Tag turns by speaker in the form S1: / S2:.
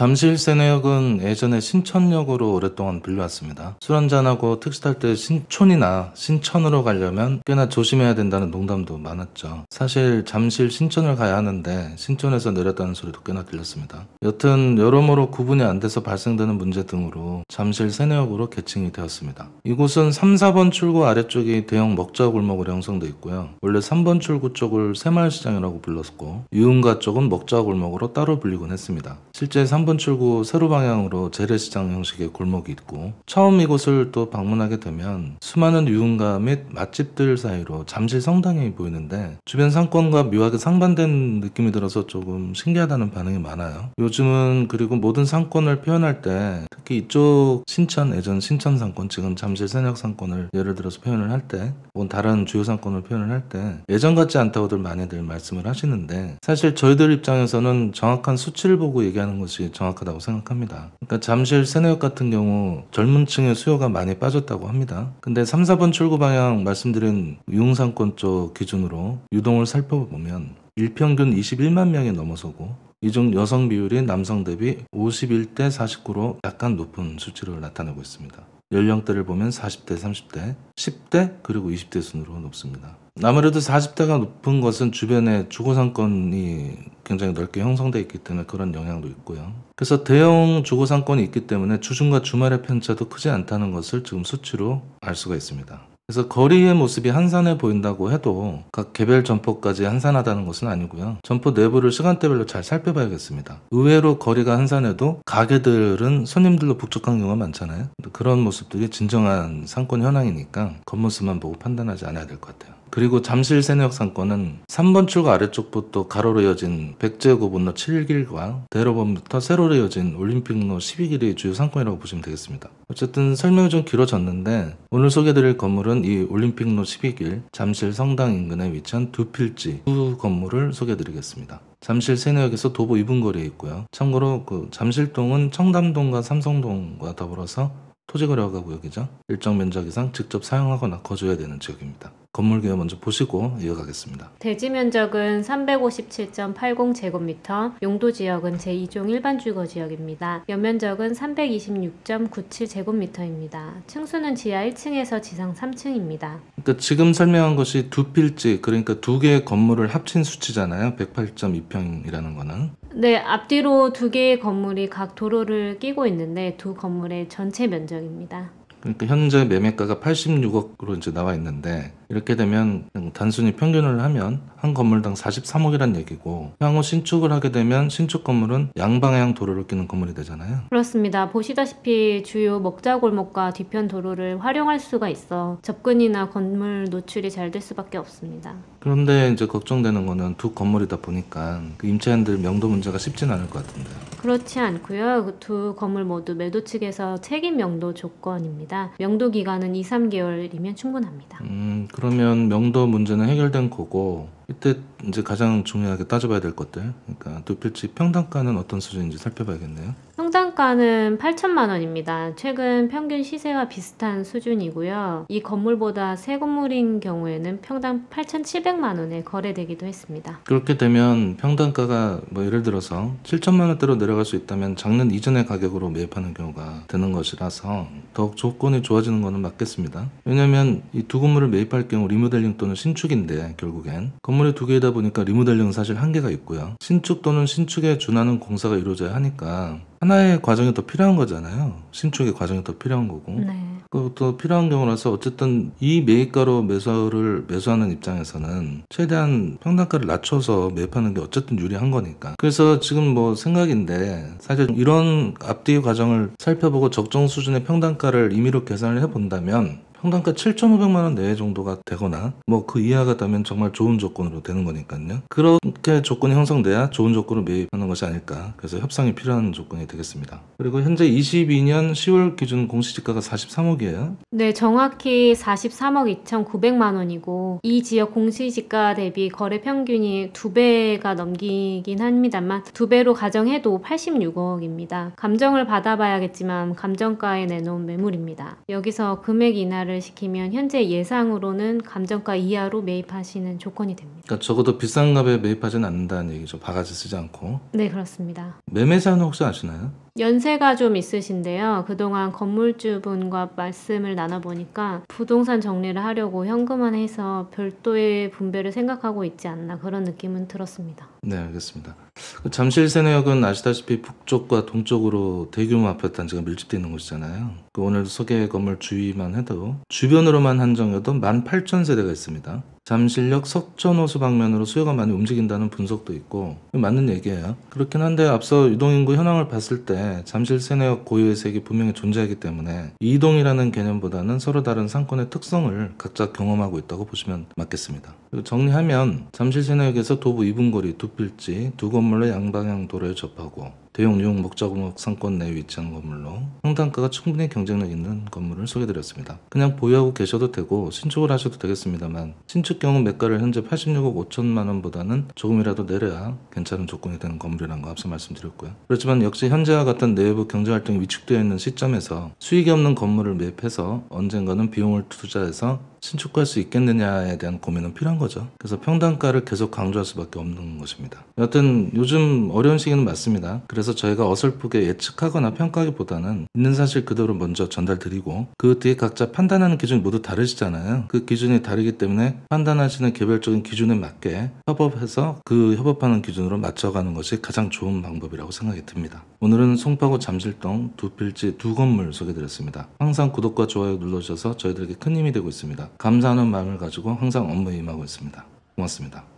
S1: 잠실 세내역은 예전에 신천역으로 오랫동안 불려왔습니다. 술 한잔하고 택시 탈 때 신촌이나 신천으로 가려면 꽤나 조심해야 된다는 농담도 많았죠. 사실 잠실 신천을 가야 하는데 신촌에서 내렸다는 소리도 꽤나 들렸습니다. 여튼 여러모로 구분이 안 돼서 발생되는 문제 등으로 잠실 세내역으로 개칭이 되었습니다. 이곳은 3, 4번 출구 아래쪽이 대형 먹자 골목으로 형성돼 있고요. 원래 3번 출구 쪽을 새마을시장이라고 불렀고 유흥가 쪽은 먹자 골목으로 따로 불리곤 했습니다. 실제 3번 출구 세로 방향으로 재래시장 형식의 골목이 있고 처음 이곳을 또 방문하게 되면 수많은 유흥가 및 맛집들 사이로 잠실 성당이 보이는데 주변 상권과 묘하게 상반된 느낌이 들어서 조금 신기하다는 반응이 많아요. 요즘은 그리고 모든 상권을 표현할 때 특히 이쪽 신천, 예전 신천 상권, 지금 잠실 세내역 상권을 예를 들어서 표현을 할 때 혹은 다른 주요 상권을 표현을 할 때 예전 같지 않다고들 많이들 말씀을 하시는데 사실 저희들 입장에서는 정확한 수치를 보고 얘기하는 것이 정확하다고 생각합니다. 그러니까 잠실 세내역 같은 경우 젊은 층의 수요가 많이 빠졌다고 합니다. 근데 3, 4번 출구 방향 말씀드린 유흥상권 쪽 기준으로 유동을 살펴보면 일평균 21만 명이 넘어서고 이 중 여성 비율이 남성 대비 51대 49로 약간 높은 수치를 나타내고 있습니다. 연령대를 보면 40대, 30대, 10대 그리고 20대 순으로 높습니다. 아무래도 40대가 높은 것은 주변에 주거상권이 굉장히 넓게 형성되어 있기 때문에 그런 영향도 있고요. 그래서 대형 주거상권이 있기 때문에 주중과 주말의 편차도 크지 않다는 것을 지금 수치로 알 수가 있습니다. 그래서 거리의 모습이 한산해 보인다고 해도 각 개별 점포까지 한산하다는 것은 아니고요. 점포 내부를 시간대별로 잘 살펴봐야겠습니다. 의외로 거리가 한산해도 가게들은 손님들로 북적한 경우가 많잖아요. 그런 모습들이 진정한 상권 현황이니까 겉모습만 보고 판단하지 않아야 될 것 같아요. 그리고 잠실 세내역 상권은 3번 출구 아래쪽부터 가로로 이어진 백제고분로 7길과 대로변부터 세로로 이어진 올림픽로 12길이 주요 상권이라고 보시면 되겠습니다. 어쨌든 설명이 좀 길어졌는데 오늘 소개해드릴 건물은 이 올림픽로 12길 잠실 성당 인근에 위치한 두 필지 두 건물을 소개해드리겠습니다. 잠실 세내역에서 도보 2분 거리에 있고요. 참고로 그 잠실동은 청담동과 삼성동과 더불어서 토지거래허가 구역이죠. 일정 면적 이상 직접 사용하거나 거주해야 되는 지역입니다. 건물 계획 먼저 보시고 이어가겠습니다.
S2: 대지 면적은 357.80제곱미터, 용도 지역은 제2종 일반 주거 지역입니다. 연면적은 326.97제곱미터입니다. 층수는 지하 1층에서 지상 3층입니다.
S1: 그러니까 지금 설명한 것이 두 필지, 그러니까 두 개의 건물을 합친 수치잖아요. 108.2평이라는 거는.
S2: 네, 앞뒤로 두 개의 건물이 각 도로를 끼고 있는데 두 건물의 전체 면적입니다.
S1: 그러니까 현재 매매가가 86억으로 이제 나와 있는데 이렇게 되면 단순히 평균을 하면 한 건물당 43억이란 얘기고 향후 신축을 하게 되면 신축 건물은 양방향 도로를 끼는 건물이 되잖아요.
S2: 그렇습니다. 보시다시피 주요 먹자골목과 뒤편 도로를 활용할 수가 있어 접근이나 건물 노출이 잘 될 수밖에 없습니다.
S1: 그런데 이제 걱정되는 거는 두 건물이다 보니까 그 임차인들 명도 문제가 쉽진 않을 것 같은데요.
S2: 그렇지 않고요. 그 두 건물 모두 매도 측에서 책임 명도 조건입니다. 명도 기간은 2, 3개월이면 충분합니다.
S1: 그러면 명도 문제는 해결된 거고 이때 이제 가장 중요하게 따져봐야 될 것들, 그러니까 두 필지 평당가는 어떤 수준인지 살펴봐야겠네요.
S2: 평당가는 8천만 원입니다. 최근 평균 시세와 비슷한 수준이고요. 이 건물보다 새 건물인 경우에는 평당 8,700만 원에 거래되기도 했습니다.
S1: 그렇게 되면 평당가가 뭐 예를 들어서 7천만 원대로 내려갈 수 있다면 작년 이전의 가격으로 매입하는 경우가 되는 것이라서 더욱 조건이 좋아지는 것은 맞겠습니다. 왜냐하면 이 두 건물을 매입할 경우 리모델링 또는 신축인데 결국엔 건물이 두 개이다 보니까 리모델링은 사실 한계가 있고요. 신축 또는 신축에 준하는 공사가 이루어져야 하니까 하나의 과정이 더 필요한 거잖아요. 신축의 과정이 더 필요한 거고.
S2: 네.
S1: 그것도 필요한 경우라서 어쨌든 이 매입가로 매수하는 입장에서는 최대한 평당가를 낮춰서 매입하는 게 어쨌든 유리한 거니까. 그래서 지금 뭐 생각인데 사실 이런 앞뒤 과정을 살펴보고 적정 수준의 평당가를 임의로 계산을 해본다면 평당가 7,500만 원 내외 정도가 되거나 뭐 그 이하가 되면 정말 좋은 조건으로 되는 거니까요. 그렇게 조건이 형성돼야 좋은 조건으로 매입하는 것이 아닐까. 그래서 협상이 필요한 조건이 되겠습니다. 그리고 현재 22년 10월 기준 공시지가가 43억이에요.
S2: 네, 정확히 43억 2,900만 원이고 이 지역 공시지가 대비 거래 평균이 2배가 넘기긴 합니다만 2배로 가정해도 86억입니다. 감정을 받아봐야겠지만 감정가에 내놓은 매물입니다. 여기서 금액 인하를 매매를 시키면 현재 예상으로는 감정가 이하로 매입하시는 조건이 됩니다.
S1: 그러니까 적어도 비싼 값에 매입하지는 않는다는 얘기죠. 바가지 쓰지 않고.
S2: 네, 그렇습니다.
S1: 매매 사연 혹시 아시나요?
S2: 연세가 좀 있으신데요. 그동안 건물주분과 말씀을 나눠보니까 부동산 정리를 하려고 현금화해서 별도의 분배를 생각하고 있지 않나 그런 느낌은 들었습니다.
S1: 네, 알겠습니다. 그 잠실 세내역은 아시다시피 북쪽과 동쪽으로 대규모 아파트 단지가 밀집되어 있는 곳이잖아요. 그 오늘 소개 건물 주위만 해도 주변으로만 한정해도 18,000세대가 있습니다. 잠실역 석촌호수 방면으로 수요가 많이 움직인다는 분석도 있고 맞는 얘기예요. 그렇긴 한데 앞서 유동인구 현황을 봤을 때 잠실 세내역 고유의 색이 분명히 존재하기 때문에 이동이라는 개념보다는 서로 다른 상권의 특성을 각자 경험하고 있다고 보시면 맞겠습니다. 그리고 정리하면 잠실 세내역에서 도보 2분거리 두 필지 두 건물로 양방향 도로에 접하고 대형 유흥 목자구역 상권 내에 위치한 건물로 평당가가 충분히 경쟁력 있는 건물을 소개드렸습니다. 그냥 보유하고 계셔도 되고 신축을 하셔도 되겠습니다만 신축 경우 매가를 현재 86억 5천만 원보다는 조금이라도 내려야 괜찮은 조건이 되는 건물이라는 거 앞서 말씀드렸고요. 그렇지만 역시 현재와 같은 내부 경제활동이 위축되어 있는 시점에서 수익이 없는 건물을 매입해서 언젠가는 비용을 투자해서 신축할 수 있겠느냐에 대한 고민은 필요한 거죠. 그래서 평당가를 계속 강조할 수밖에 없는 것입니다. 여하튼 요즘 어려운 시기는 맞습니다. 그래서 저희가 어설프게 예측하거나 평가하기보다는 있는 사실 그대로 먼저 전달드리고 그 뒤에 각자 판단하는 기준이 모두 다르시잖아요. 그 기준이 다르기 때문에 판단하시는 개별적인 기준에 맞게 협업해서 그 협업하는 기준으로 맞춰가는 것이 가장 좋은 방법이라고 생각이 듭니다. 오늘은 송파구 잠실동 두 필지 두 건물 소개드렸습니다. 항상 구독과 좋아요 눌러주셔서 저희들에게 큰 힘이 되고 있습니다. 감사하는 마음을 가지고 항상 업무에 임하고 있습니다. 고맙습니다.